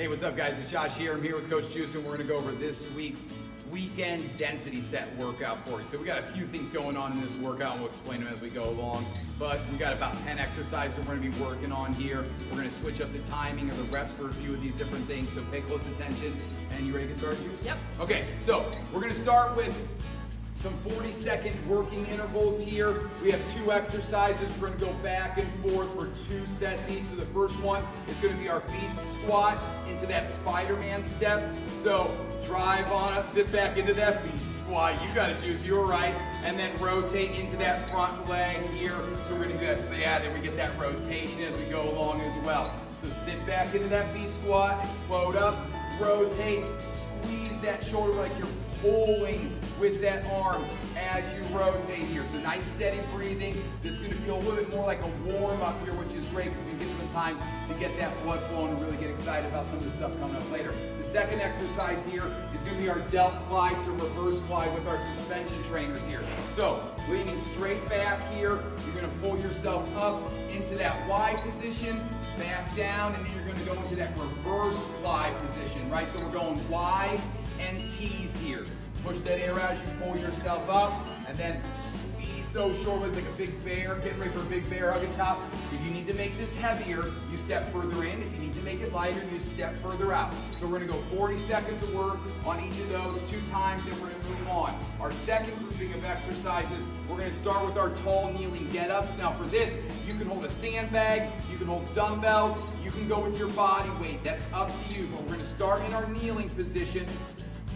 Hey, what's up guys? It's Josh here. I'm here with Coach Juice and we're gonna go over this week's weekend density set workout for you. So we got a few things going on in this workout and we'll explain them as we go along. But we got about 10 exercises we're gonna be working on here. We're gonna switch up the timing of the reps for a few of these different things. So pay close attention. And you ready to get started, Juice? Yep. Okay, so we're gonna start with some 40-second working intervals here. We have 2 exercises. We're gonna go back and forth for 2 sets each. So the first one is gonna be our beast squat into that Spider-Man step. So drive on up, sit back into that beast squat. You got it, Juice, you were right. And then rotate into that front leg here. So we're gonna do that, so yeah, then we get that rotation as we go along as well. So sit back into that beast squat, explode up, rotate, squeeze that shoulder like you're pulling with that arm as you rotate here. So nice steady breathing. This is going to feel a little bit more like a warm up here, which is great because you get some time to get that blood flowing and really get excited about some of the stuff coming up later. The second exercise here is going to be our delt fly to reverse fly with our suspension trainers here. So leaning straight back here, you're going to pull yourself up into that Y position, back down, and then you're going to go into that reverse fly position, right? So we're going Y's and T's here. Push that air out as you pull yourself up, and then squeeze those shoulders like a big bear. Get ready for a big bear hug at top. If you need to make this heavier, you step further in. If you need to make it lighter, you step further out. So we're gonna go 40 seconds of work on each of those 2 times, and we're gonna move on. Our second grouping of exercises, we're gonna start with our tall kneeling get-ups. Now for this, you can hold a sandbag, you can hold dumbbells, you can go with your body weight. That's up to you, but we're gonna start in our kneeling position.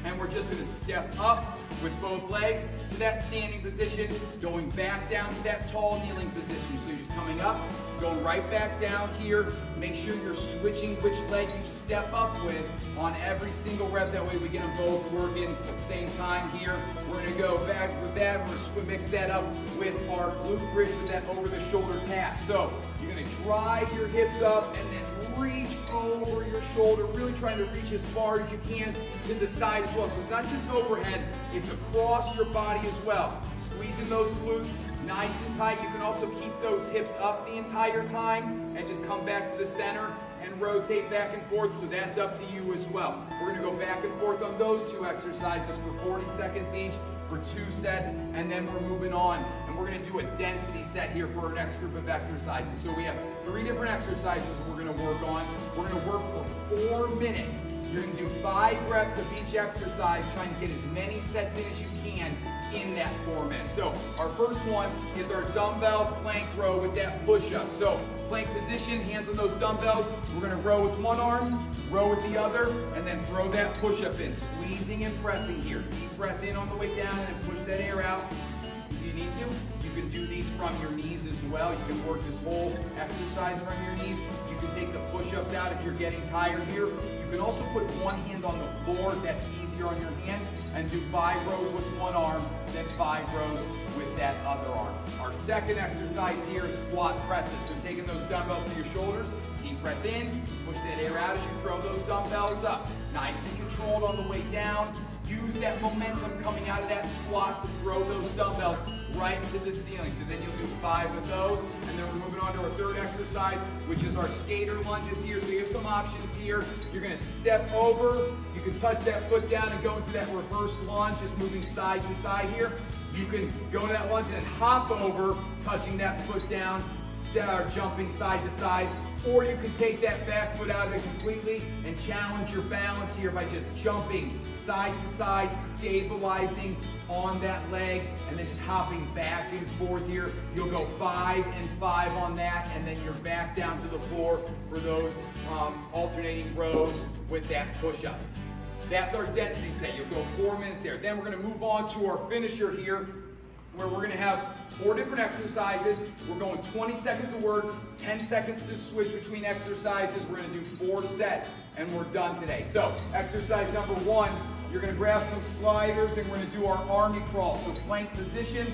And we're just gonna step up with both legs to that standing position, going back down to that tall kneeling position. So you're just coming up, going right back down here. Make sure you're switching which leg you step up with on every single rep. That way we get them both working at the same time here. We're gonna go back with that. We're gonna mix that up with our glute bridge with that over the shoulder tap. So you're gonna drive your hips up and then reach over your shoulder, really trying to reach as far as you can to the side as well. So it's not just overhead, it's across your body as well. Squeezing those glutes nice and tight. You can also keep those hips up the entire time and just come back to the center and rotate back and forth, so that's up to you as well. We're gonna go back and forth on those 2 exercises for 40 seconds each for 2 sets, and then we're moving on. And we're gonna do a density set here for our next group of exercises. So we have 3 different exercises we're gonna work on. We're gonna work for 4 minutes. You're gonna do 5 reps of each exercise, trying to get as many sets in as you can in that 4 minutes. So our first one is our dumbbell plank row with that push-up. So plank position, hands on those dumbbells. We're gonna row with one arm, row with the other, and then throw that push-up in, squeezing and pressing here. Deep breath in on the way down and then push that air out. If you need to, you can do these from your knees as well. You can work this whole exercise from your knees. You can take the push-ups out if you're getting tired here. You can also put one hand on the floor, that's easier on your hand, and do 5 rows with one arm, then 5 rows with that other arm. Our second exercise here is squat presses. So taking those dumbbells to your shoulders, deep breath in, push that air out as you throw those dumbbells up. Nice and controlled on the way down. Use that momentum coming out of that squat to throw those dumbbells right to the ceiling. So then you'll do 5 of those, and then we're moving on to our third exercise, which is our skater lunges here. So you have some options here. You're gonna step over, you can touch that foot down and go into that reverse lunge, just moving side to side here. You can go to that lunge and hop over, touching that foot down, start jumping side to side, or you can take that back foot out of it completely and challenge your balance here by just jumping side to side, stabilizing on that leg, and then just hopping back and forth here. You'll go 5 and 5 on that, and then you're back down to the floor for those alternating rows with that push-up. That's our density set. You'll go 4 minutes there. Then we're gonna move on to our finisher here, where we're gonna have 4 different exercises. We're going 20 seconds of work, 10 seconds to switch between exercises. We're gonna do 4 sets, and we're done today. So exercise number 1, you're gonna grab some sliders, and we're gonna do our army crawl. So plank position,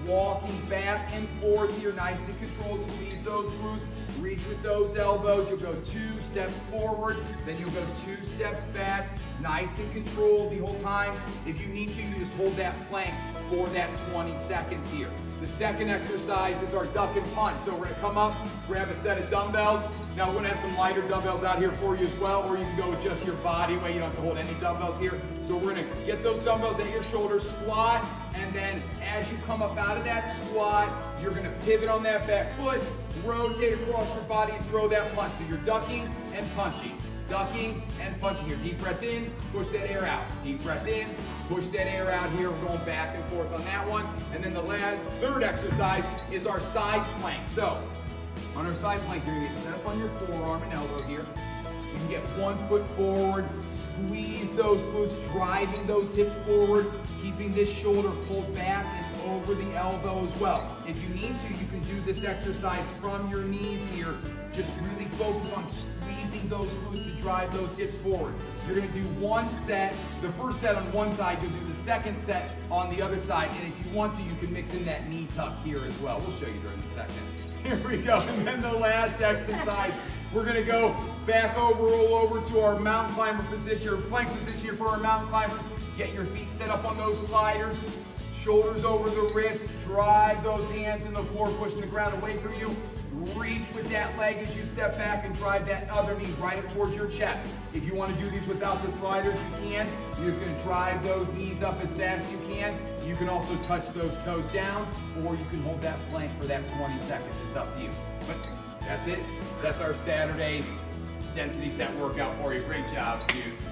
walking back and forth here, nice and controlled. Squeeze those glutes, reach with those elbows. You'll go 2 steps forward, then you'll go 2 steps back, nice and controlled the whole time. If you need to, you just hold that plank for that 20 seconds here. The second exercise is our duck and punch. So we're gonna come up, grab a set of dumbbells. Now we're gonna have some lighter dumbbells out here for you as well, or you can go with just your body weight. You don't have to hold any dumbbells here. So we're gonna get those dumbbells at your shoulders, squat, and then as you come up out of that squat, you're gonna pivot on that back foot, rotate across your body and throw that punch. So you're ducking and punching. Ducking and punching here. Deep breath in, push that air out. Deep breath in, push that air out here. We're going back and forth on that one. And then the last, third exercise is our side plank. So, on our side plank, you're gonna get set up on your forearm and elbow here. You can get 1 foot forward, squeeze those glutes, driving those hips forward, keeping this shoulder pulled back and over the elbow as well. If you need to, you can do this exercise from your knees here. Just really focus on squeezing those glutes to drive those hips forward. You're gonna do one set, the first set on one side, you'll do the second set on the other side, and if you want to, you can mix in that knee tuck here as well. We'll show you during the second. Here we go, and then the last exercise, we're gonna go back over, roll over to our mountain climber position, or plank position here for our mountain climbers. Get your feet set up on those sliders, shoulders over the wrist, drive those hands in the floor, pushing the ground away from you. Reach with that leg as you step back and drive that other knee right up towards your chest. If you want to do these without the sliders, you can. You're just going to drive those knees up as fast as you can. You can also touch those toes down, or you can hold that plank for that 20 seconds. It's up to you. But that's it. That's our Saturday density set workout for you. Great job, Juice.